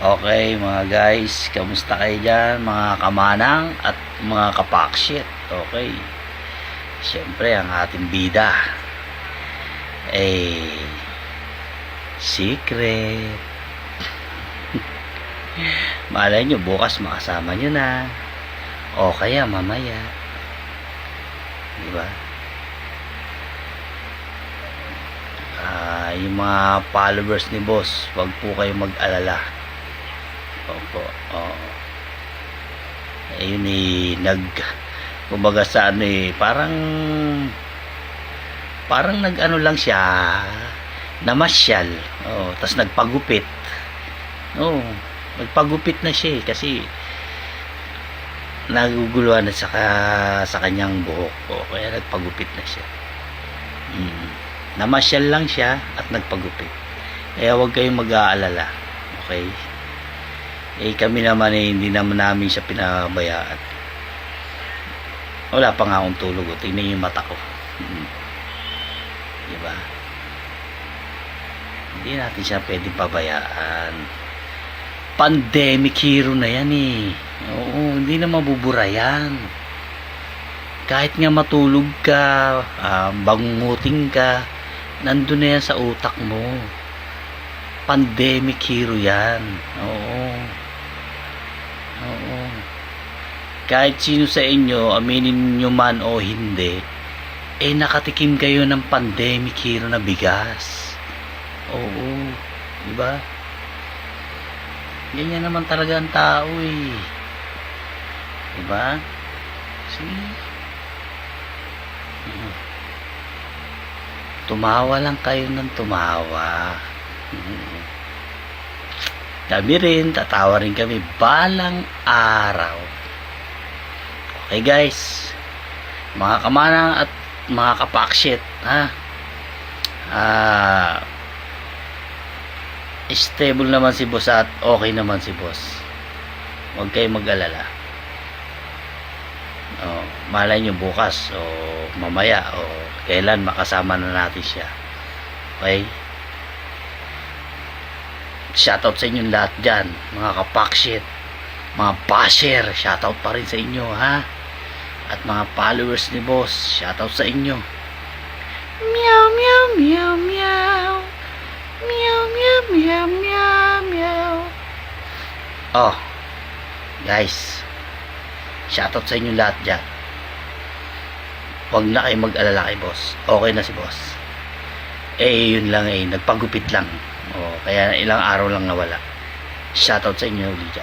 Okay mga guys, kamusta kayo dyan mga kamanang at mga kapakshit? Okay, siyempre ang ating bida secret. Malay nyo bukas makasama nyo na o kaya mamaya, diba? Yung mga followers ni boss, wag po kayo mag-alala. Opo, ayun kumbaga sa parang nag-ano lang siya, namasyal, tas nagpagupit. Nagpagupit na siya kasi naguguluhan na sa kanyang buhok, kaya nagpagupit na siya. Namasyal lang siya at nagpagupit, kaya huwag kayong mag-aalala. Okay, kami naman hindi naman namin siya pinabayaan. Wala pa nga akong tulog, tingnan yung mata ko. Diba? Hindi natin siya pwedeng pabayaan. Pandemic hero na yan Oo, hindi na mabubura yan. Kahit nga matulog ka, bangunguting ka, nandun na yan sa utak mo. Pandemic hero yan. Oo. Kahit sino sa inyo, aminin nyo man o hindi, nakatikim kayo ng pandemic hero na bigas. Oo. Diba? Ganyan naman talaga ang tao Diba? See? Tumawa lang kayo ng tumawa. Kami rin, tatawa rin kami balang araw. Okay guys, mga kamanang at mga kapakshit, stable naman si boss at okay naman si boss. Huwag kayong mag-alala. Malay nyo bukas o mamaya o kailan makasama na natin siya. Okay, shoutout sa inyong lahat dyan mga kapakshit, mga basher, shoutout pa rin sa inyo at mga followers ni boss, shoutout sa inyo. Meow meow meow meow meow meow meow meow meow. Guys, shoutout sa inyong lahat dyan. Huwag na kayo mag-alala kay boss, okay na si boss. Yun lang nagpagupit lang, kaya ilang araw lang nawala. Shoutout sa inyo ulit dyan.